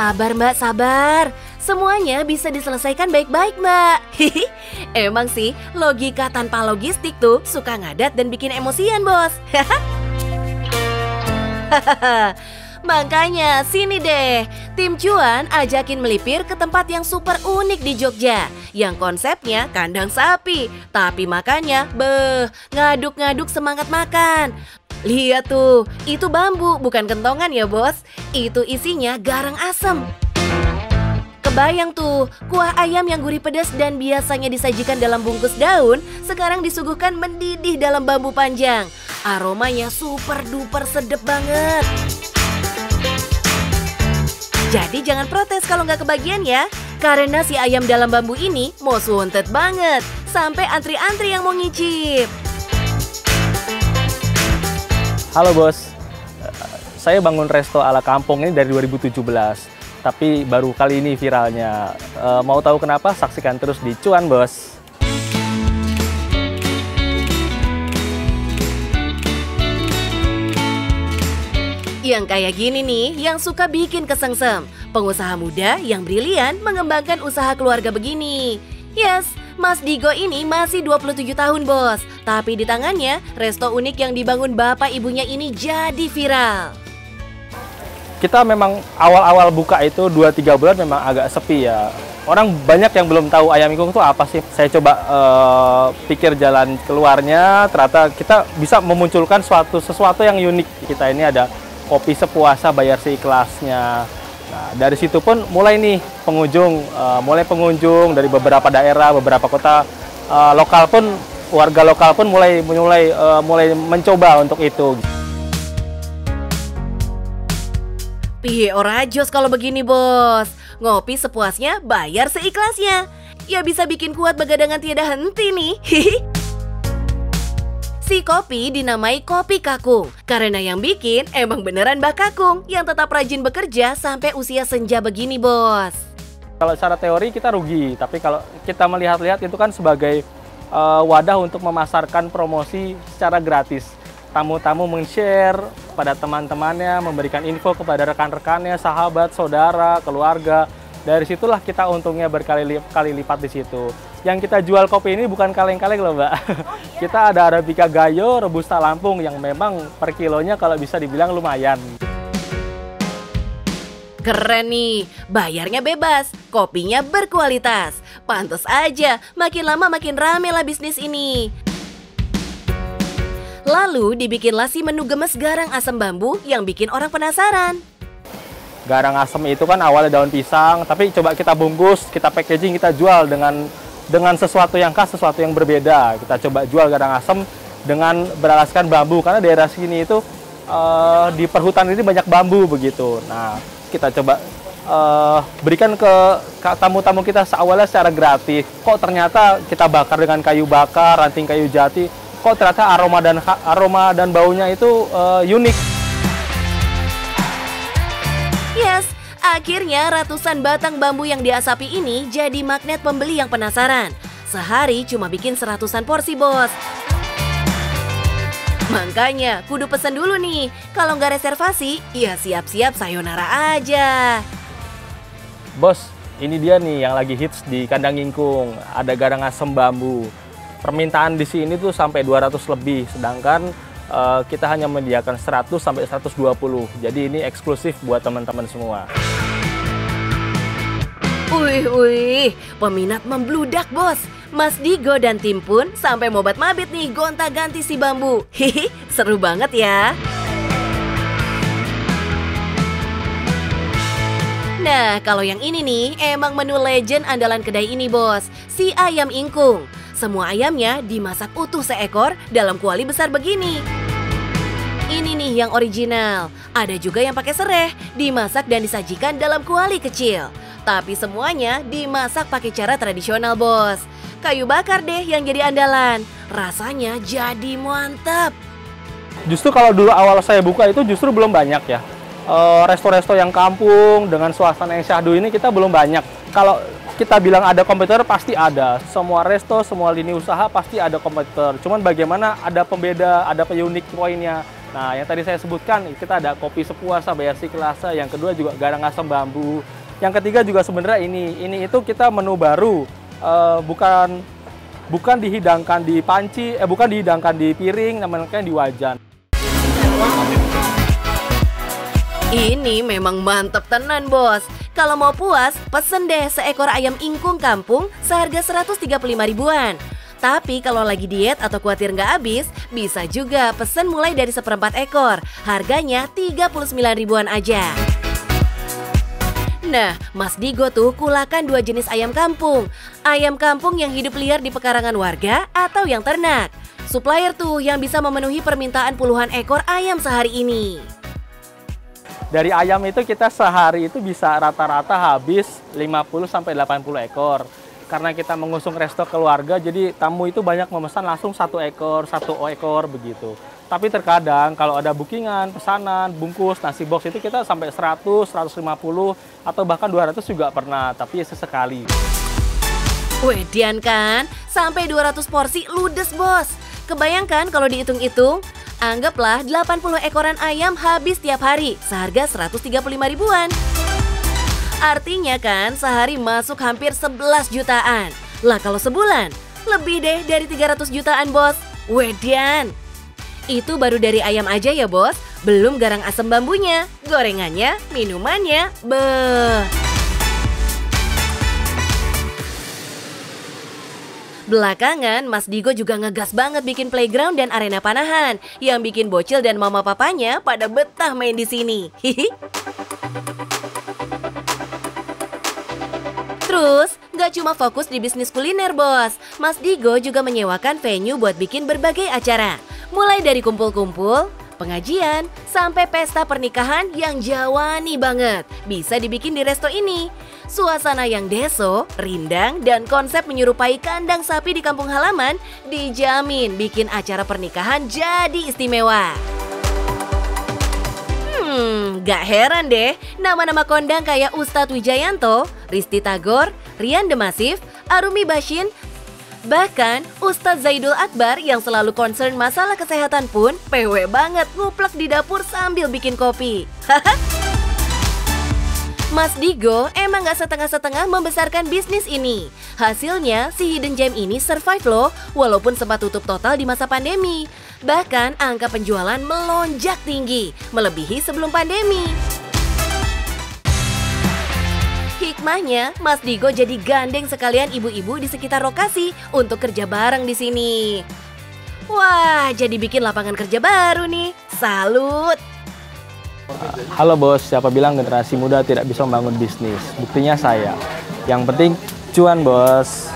Sabar Mbak, sabar. Semuanya bisa diselesaikan baik-baik Mbak. Emang sih, logika tanpa logistik tuh suka ngadat dan bikin emosian bos. Makanya sini deh, tim cuan ajakin melipir ke tempat yang super unik di Jogja, yang konsepnya kandang sapi, tapi makannya ngaduk-ngaduk semangat makan. Lihat tuh, itu bambu bukan kentongan ya bos, itu isinya garang asem. Kebayang tuh, kuah ayam yang gurih pedas dan biasanya disajikan dalam bungkus daun, sekarang disuguhkan mendidih dalam bambu panjang. Aromanya super duper sedep banget. Jadi jangan protes kalau nggak kebagian ya, karena si ayam dalam bambu ini most wanted banget, sampai antri-antri yang mau ngicip. Halo bos, saya bangun resto ala kampung ini dari 2017, tapi baru kali ini viralnya. Mau tahu kenapa? Saksikan terus di Cuan Bos. Yang kayak gini nih, yang suka bikin kesengsem. Pengusaha muda yang brilian mengembangkan usaha keluarga begini. Yes, Mas Digo ini masih 27 tahun bos. Tapi di tangannya, resto unik yang dibangun bapak ibunya ini jadi viral. Kita memang awal-awal buka itu 2-3 bulan memang agak sepi ya. Orang banyak yang belum tahu ayam ingkung itu apa sih. Saya coba pikir jalan keluarnya, ternyata kita bisa memunculkan sesuatu yang unik. Kita ini ada kopi sepuasa bayar seikhlasnya. Nah, dari situ pun mulai nih pengunjung dari beberapa daerah, beberapa kota lokal pun, warga lokal pun mulai mencoba untuk itu. Piye ora jos kalau begini bos, ngopi sepuasnya, bayar seikhlasnya. Ya bisa bikin kuat begadangan tiada henti nih. Si kopi dinamai Kopi Kakung, karena yang bikin emang beneran Mbak Kakung yang tetap rajin bekerja sampai usia senja begini bos. Kalau secara teori kita rugi, tapi kalau kita melihat-lihat itu kan sebagai wadah untuk memasarkan promosi secara gratis. Tamu-tamu men-share pada teman-temannya, memberikan info kepada rekan-rekannya, sahabat, saudara, keluarga. Dari situlah kita untungnya berkali-kali lipat di situ. Yang kita jual kopi ini bukan kaleng-kaleng loh Mbak. Kita ada Arabica Gayo, Robusta Lampung yang memang per kilonya kalau bisa dibilang lumayan. Keren nih, bayarnya bebas, kopinya berkualitas. Pantes aja, makin lama makin rame lah bisnis ini. Lalu dibikinlah si menu gemes garang asam bambu yang bikin orang penasaran. Garang asam itu kan awalnya daun pisang, tapi coba kita bungkus, kita packaging, kita jual dengan sesuatu yang khas, sesuatu yang berbeda. Kita coba jual garang asam dengan beralaskan bambu, karena daerah sini itu di perhutan ini banyak bambu begitu. Nah, kita coba berikan ke tamu-tamu kita awalnya secara gratis. Kok ternyata kita bakar dengan kayu bakar, ranting kayu jati, kok ternyata aroma dan baunya itu unik. Yes, akhirnya ratusan batang bambu yang diasapi ini jadi magnet pembeli yang penasaran. Sehari cuma bikin 100-an porsi bos. Makanya kudu pesen dulu nih. Kalau nggak reservasi, ya siap-siap sayonara aja. Bos, ini dia nih yang lagi hits di Kandang Ingkung. Ada garang asem bambu. Permintaan di sini tuh sampai 200 lebih, sedangkan kita hanya menyediakan 100 sampai 120. Jadi ini eksklusif buat teman-teman semua. Wih, peminat membludak bos. Mas Digo dan tim pun sampai mobat mabit nih gonta-ganti si bambu. Hihi, seru banget ya. Nah, kalau yang ini nih emang menu legend andalan kedai ini bos, si ayam ingkung. Semua ayamnya dimasak utuh seekor dalam kuali besar begini. Ini nih yang original. Ada juga yang pakai sereh, dimasak dan disajikan dalam kuali kecil. Tapi semuanya dimasak pakai cara tradisional bos. Kayu bakar deh yang jadi andalan. Rasanya jadi mantap. Justru kalau dulu awal saya buka itu justru belum banyak ya. Resto-resto yang kampung dengan suasana yang syahdu ini kita belum banyak. Kalau kita bilang ada kompetitor pasti ada. Semua resto, semua lini usaha pasti ada kompetitor. Cuman bagaimana ada pembeda, ada unik poinnya. Nah, yang tadi saya sebutkan, kita ada kopi sepuasa, bayar siklase. Yang kedua juga garang asam bambu. Yang ketiga juga sebenarnya ini itu kita menu baru, bukan dihidangkan di panci, bukan dihidangkan di piring, namanya di wajan. Ini memang mantep tenan, bos. Kalau mau puas, pesen deh seekor ayam ingkung kampung seharga 135 ribuan. Tapi kalau lagi diet atau khawatir nggak habis, bisa juga pesen mulai dari 1/4 ekor. Harganya 39 ribuan aja. Nah, Mas Digo tuh kulakan 2 jenis ayam kampung. Ayam kampung yang hidup liar di pekarangan warga atau yang ternak. Supplier tuh yang bisa memenuhi permintaan puluhan ekor ayam sehari ini. Dari ayam itu kita sehari itu bisa rata-rata habis 50-80 ekor. Karena kita mengusung resto keluarga, jadi tamu itu banyak memesan langsung 1 ekor begitu. Tapi terkadang kalau ada bookingan, pesanan, bungkus, nasi box itu kita sampai 100, 150, atau bahkan 200 juga pernah, tapi sesekali. Wedian kan? Sampai 200 porsi ludes, bos. Kebayangkan kalau dihitung-hitung? Anggaplah 80 ekoran ayam habis tiap hari, seharga 135 ribuan. Artinya kan sehari masuk hampir 11 jutaan. Lah kalau sebulan, lebih deh dari 300 jutaan, bos. Wedian. Itu baru dari ayam aja ya, bos. Belum garang asam bambunya, gorengannya, minumannya. Beuh. Belakangan, Mas Digo juga ngegas banget bikin playground dan arena panahan yang bikin bocil dan mama papanya pada betah main di sini. Hihi. Terus, nggak cuma fokus di bisnis kuliner, bos. Mas Digo juga menyewakan venue buat bikin berbagai acara. Mulai dari kumpul-kumpul, pengajian, sampai pesta pernikahan yang jawani banget. Bisa dibikin di resto ini. Suasana yang deso, rindang, dan konsep menyerupai kandang sapi di kampung halaman dijamin bikin acara pernikahan jadi istimewa. Gak heran deh, nama-nama kondang kayak Ustadz Wijayanto, Risti Tagor, Rian Demasif, Arumi Bashin, bahkan Ustadz Zaidul Akbar yang selalu concern masalah kesehatan pun PW banget nguplek di dapur sambil bikin kopi. Mas Digo emang gak setengah-setengah membesarkan bisnis ini. Hasilnya, si Hidden Gem ini survive loh, walaupun sempat tutup total di masa pandemi. Bahkan angka penjualan melonjak tinggi, melebihi sebelum pandemi. Hikmahnya, Mas Digo jadi gandeng sekalian ibu-ibu di sekitar lokasi untuk kerja bareng di sini. Wah, jadi bikin lapangan kerja baru nih. Salut! Halo bos, siapa bilang generasi muda tidak bisa membangun bisnis? Buktinya saya. Yang penting cuan bos.